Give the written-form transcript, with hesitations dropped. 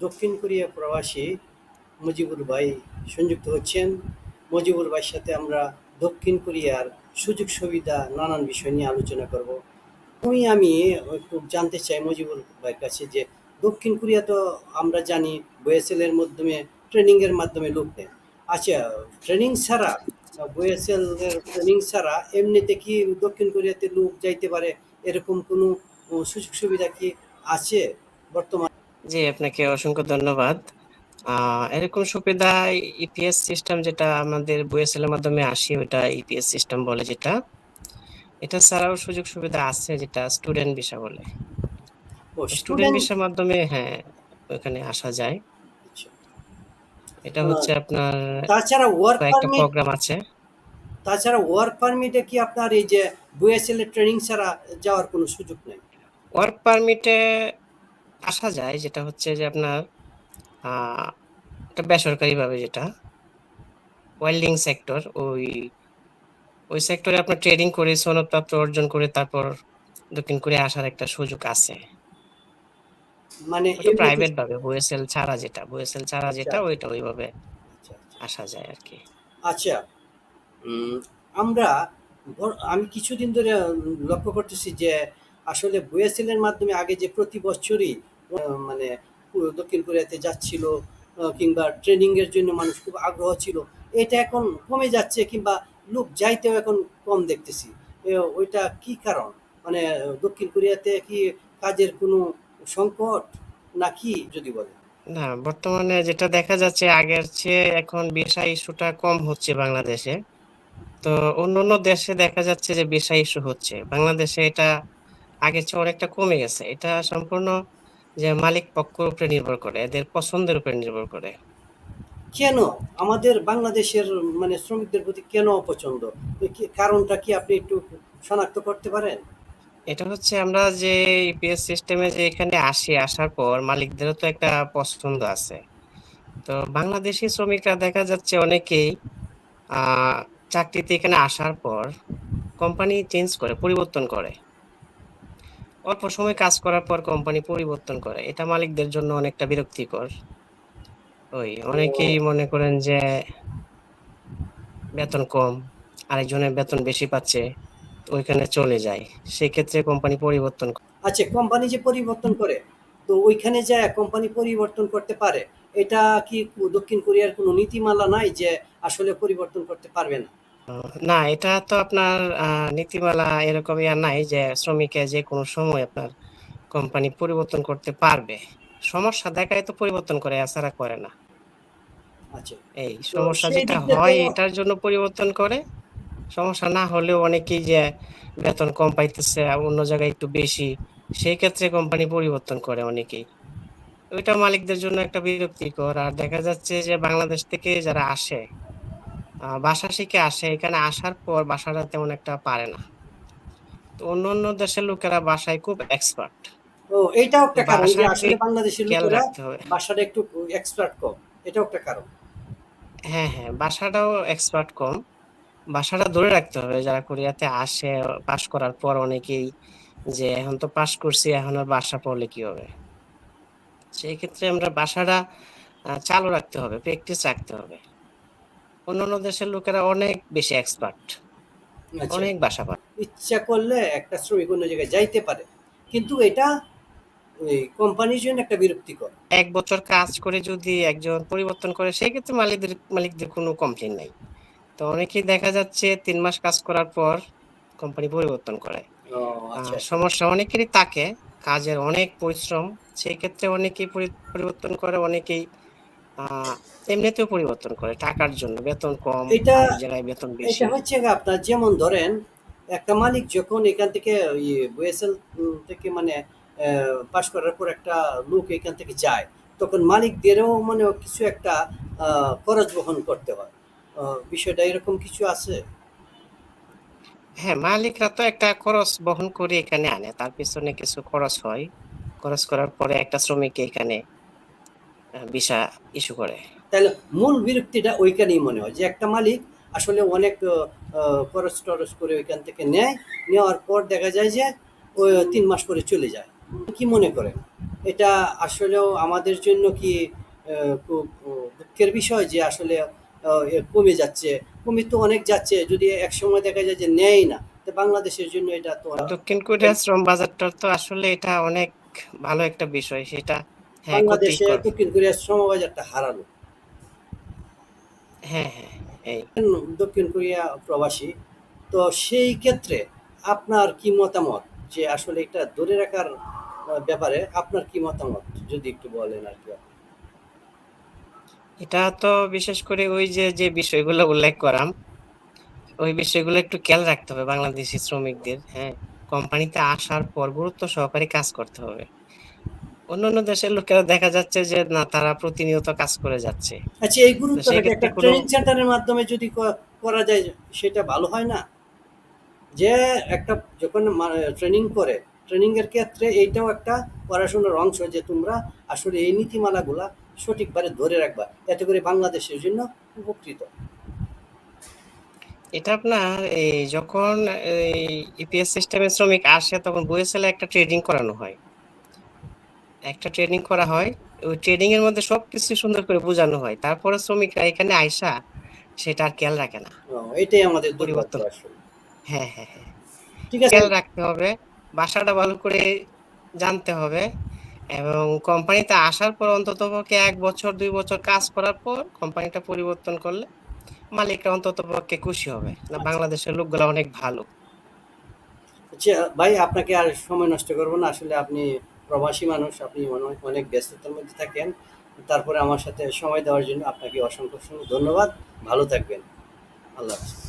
দক্ষিণ কোরিয়া প্রবাসী মুজিবুর ভাই সংযুক্ত হচ্ছেন। মুজিবুর ভাইয়ের সাথে আমরা দক্ষিণ কোরিয়ার সুযোগ সুবিধা নানান বিষয় নিয়ে আলোচনা করব। আমি একটু জানতে চাই মুজিবুর ভাইয়ের কাছে যে দক্ষিণ কোরিয়া তো আমরা জানি ওয়েসেল এর মাধ্যমে ট্রেনিং এর মাধ্যমে লোক নেয়। আচ্ছা, ট্রেনিং ছাড়া ওয়েসেল এর ট্রেনিং ছাড়া এমনিতে কি দক্ষিণ কোরিয়াতে লোক যাইতে পারে, এরকম কোনো সুযোগ সুবিধা কি আছে বর্তমানে? জি, আপনাকে অসংখ্য ধন্যবাদ। এরকম সুবিধা ইপিএস সিস্টেম যেটা আমাদের বুয়েসেল এর মাধ্যমে আসে ওটা ইপিএস সিস্টেম বলে যেটা। এটা ছাড়াও সুযোগ সুবিধা আছে যেটা স্টুডেন্ট ভিসা বলে। ও স্টুডেন্ট স্টুডেন্ট। ভিসার মাধ্যমে ওখানে আসা যায়। এটা হচ্ছে আপনার তাছাড়া ওয়ার্ক কয়েকটা পারমিট, প্রোগ্রাম আছে। তাছাড়া ওয়ার্ক পারমিটে কি আপনার এই যে বুয়েসেল এর ট্রেনিং ছাড়া যাওয়ার কোনো সুযোগ নেই? ওয়ার্ক পারমিটে আসা যায় যেটা হচ্ছে যে আপনার এটা বেসরকারিভাবে যেটা ওয়েল্ডিং সেক্টর ওই সেক্টরে আপনার ট্রেডিং করে সনদপত্র অর্জন করে তারপর দক্ষিণ কোরিয়া আসার একটা সুযোগ আছে। মানে ওটা এমনিতে। প্রাইভেট ভাবে বুয়েসেল ছাড়া আচ্ছা, যেটা ওইটা ওইভাবে আচ্ছা, আচ্ছা। আসা যায় আর কি। আচ্ছা, আমরা আমি কিছুদিন ধরে লক্ষ্য করতেছি যে আসলে বুয়েসেলের মাধ্যমে আগে যে প্রতি বছরই মানে দক্ষিণ কোরিয়াতে যাচ্ছিল, কিংবা ট্রেনিং এর জন্য মানুষ খুব আগ্রহ ছিল, এটা এখন কমে যাচ্ছে, কিংবা লোক যাইতেও এখন কম দেখতেছি। ওইটা কি কারণ? মানে দক্ষিণ কোরিয়াতে কি কাজের কোনো সংকট নাকি, যদি বলেন? না, বর্তমানে যেটা দেখা যাচ্ছে আগের চেয়ে এখন ভিসা ইস্যুটা কম হচ্ছে বাংলাদেশে। তো অন্যান্য দেশে দেখা যাচ্ছে যে ভিসা ইস্যু হচ্ছে, বাংলাদেশে এটা আগের চেয়ে অনেকটা কমে গেছে। এটা সম্পূর্ণ যে মালিক পক্ষের উপরে নির্ভর করে, এদের পছন্দের উপরে নির্ভর করে। কেন আমাদের বাংলাদেশের মানে শ্রমিকদের প্রতি কেন অপছন্দ? কারণটা কি আপনি একটু শনাক্ত করতে পারেন? এটা হচ্ছে আমরা যে ইপিএস সিস্টেমে যে এখানে আসার পর মালিকদেরও তো একটা পছন্দ আছে। তো বাংলাদেশি শ্রমিকরা দেখা যাচ্ছে অনেকেই আহ চাকরিতে এখানে আসার পর কোম্পানি চেঞ্জ করে, পরিবর্তন করে। অল্প সময় কাজ করার পর কোম্পানি পরিবর্তন করে, এটা মালিকদের জন্য অনেকটা বিরক্তিকর। অনেকেই ও মনে করেন যে বেতন কম, আরেকজনের বেতন বেশি পাচ্ছে, তো ওইখানে চলে যায়। সেক্ষেত্রে কোম্পানি পরিবর্তন আচ্ছা, কোম্পানি যে পরিবর্তন করে, তো ওইখানে যায় কোম্পানি পরিবর্তন করতে পারে, এটা কি দক্ষিণ কোরিয়ার কোনো নীতিমালা নাই যে আসলে পরিবর্তন করতে পারবে না? না, এটা তো আপনার নীতিমালা এরকম নাই যে শ্রমিকের যে কোনো সময় আপনার কোম্পানি পরিবর্তন করতে পারবে। সমস্যা দেখায় তো পরিবর্তন করে, এছাড়া করে না। আচ্ছা, এই তো সমস্যা সেই যেটা দিক দিয়ে তো। হয় এটার জন্য পরিবর্তন করে। সমস্যা না হলেও অনেকেই যে বেতন কম পাইতেছে আর অন্য জায়গায় একটু বেশি, সেই ক্ষেত্রে কোম্পানি পরিবর্তন করে অনেকেই। ওইটা মালিকদের জন্য একটা বিরক্তিকর। আর দেখা যাচ্ছে যে বাংলাদেশ থেকে যারা আসে, ভাষা শিখে আসে, এখানে আসার পর ভাষাটা তেমন একটা পারে না। তো অন্য দেশের লোকেরা ভাষায় খুব এক্সপার্ট। ও, এটাও তো একটা কারণ যে ভাষাকে আসলে বাংলাদেশের খেয়াল লোকেরা রাখতে হবে। ভাষাটা একটু এক্সপার্ট কম। এটাও একটা কারণ। হ্যাঁ, হ্যাঁ, ভাষাটাও এক্সপার্ট কম। ভাষাটা ধরে রাখতে হবে। যারা কোরিয়াতে আসে পাশ করার পর অনেকেই যে এখন তো পাশ করছি, এখন আর ভাষা পড়লে কি হবে। সেই ক্ষেত্রে আমরা ভাষাটা চালু রাখতে হবে, প্র্যাকটিস রাখতে হবে। অন্যান্য দেশের লোকেরা অনেক বেশি এক্সপার্ট, আচ্ছা, অনেক ভাষা পারে। ইচ্ছা করলে একটা শ্রমিক অন্য জায়গায় যাইতে পারে, কিন্তু এটা ওই কোম্পানির জন্য একটা বিরক্তিকর। 1 বছর কাজ করে যদি একজন পরিবর্তন করে সেই ক্ষেত্রে মালিকদের কোনো কমপ্লেন নাই। তো অনেকেই দেখা যাচ্ছে 3 মাস কাজ করার পর কোম্পানি পরিবর্তন করে। ও আচ্ছা, আচ্ছা। সমস্যা অনেকেরই থাকে, কাজের অনেক পরিশ্রম, সেই ক্ষেত্রে অনেকেই পরিবর্তন করে, অনেকেই আহ এমনিতেও পরিবর্তন করে টাকার জন্য, বেতন কম, এটা আরেক জায়গায় বেতন এটা বেশি। হচ্ছে গিয়ে আপনার, যেমন ধরেন একটা মালিক যখন এখান থেকে ওয়েসেল থেকে মানে পাশ করার পর একটা লোক এখান থেকে যায়, তখন মালিকদেরও মানে কিছু একটা খরচ বহন করতে হয়। বিষয়টা এরকম কিছু আছে? হ্যাঁ, মালিকরা তো একটা খরচ বহন করে এখানে আনে, তার পিছনে কিছু খরচ হয়। খরচ করার পরে একটা শ্রমিককে এখানে ভিসা ইস্যু করে। তাহলে মূল বিরক্তিটা ওইখানেই মনে হয় যে একটা মালিক আসলে অনেক খরচ টরচ করে ওইখান থেকে নেয়, নেওয়ার পর দেখা যায় যে ওই 3 মাস পরে চলে যায়। কি মনে করেন? এটা আসলেও আমাদের জন্য কি খুব দুঃখের বিষয় যে আসলে কমে যাচ্ছে। কমে তো অনেক যাচ্ছে, যদি একসময় দেখা যায় যে নেয় না, তো বাংলাদেশের জন্য এটা তো দক্ষিণ কোরিয়ার শ্রম বাজারটা তো আসলে এটা অনেক ভালো একটা বিষয় সেটা। হ্যাঁ, বাংলাদেশে ক্ষতিকর। দক্ষিণ কোরিয়ার শ্রমবাজারটা হারালো। হ্যাঁ, হ্যাঁ, এই। দক্ষিণ কোরিয়া প্রবাসী, তো সেই ক্ষেত্রে আপনার কি মতামত যে আসলে এটা ধরে রাখার ব্যাপারে আপনার কি মতামত যদি একটু বলেন আর কি আপনি। এটা তো বিশেষ করে ওই যে বিষয়গুলো উল্লেখ করাম, ওই বিষয়গুলো একটু খেয়াল রাখতে হবে বাংলাদেশী শ্রমিকদের, হ্যাঁ? কোম্পানিতে আসার পর গুরুত্ব সহকারে কাজ করতে হবে। অন্যান্য দেশের লোকেরা দেখা যাচ্ছে যে না তারা প্রতিনিয়ত কাজ করে যাচ্ছে। আচ্ছা, এই তো গুরুত্বটাকে সেক্ষেত্রে একটা কোনো ট্রেনিং সেন্টারের মাধ্যমে যদি করা যায় সেটা ভালো হয় না? যে একটা যখন ট্রেনিং করে, ট্রেনিং এর ক্ষেত্রে এইটাও একটা পড়াশোনার অংশ যে তোমরা আসলে এই নীতিমালাগুলা সঠিকভাবে ধরে রাখবা, এতে করে বাংলাদেশের জন্য উপকৃত। এটা আপনার এই যখন এই ইপিএস সিস্টেমে শ্রমিক আসে তখন বুয়েসেলে একটা ট্রেনিং করানো হয়। একটা ট্রেনিং করা হয়। ওই ট্রেনিং এর মধ্যে সবকিছু সুন্দর করে বোঝানো হয়। তারপরে শ্রমিকরা এখানে আইসা সেটা আর খেয়াল রাখে না। এটাই আমাদের দুর্ভাগ্য পরিবর্তন। আসলে। হ্যাঁ, হ্যাঁ, হ্যাঁ। ঠিক আছে। খেয়াল রাখতে হবে। ভাষাটা ভালো করে জানতে হবে এবং কোম্পানিতে আসার পর অন্ততপক্ষে ১ বছর ২ বছর কাজ করার পর কোম্পানিটা পরিবর্তন করলে মালিকরা অন্ততপক্ষে খুশি হবে। না আচ্ছা বাংলাদেশের লোকগুলা অনেক ভালো। আচ্ছা ভাই, আপনাকে আর সময় নষ্ট করবো না, আসলে আপনি প্রবাসী মানুষ, আপনি অনেক অনেক ব্যস্ততার মধ্যে থাকেন। তারপরে আমার সাথে সময় দেওয়ার জন্য আপনাকে অসংখ্য অসংখ্য ধন্যবাদ। ভালো থাকবেন। আল্লাহ হাফেজ।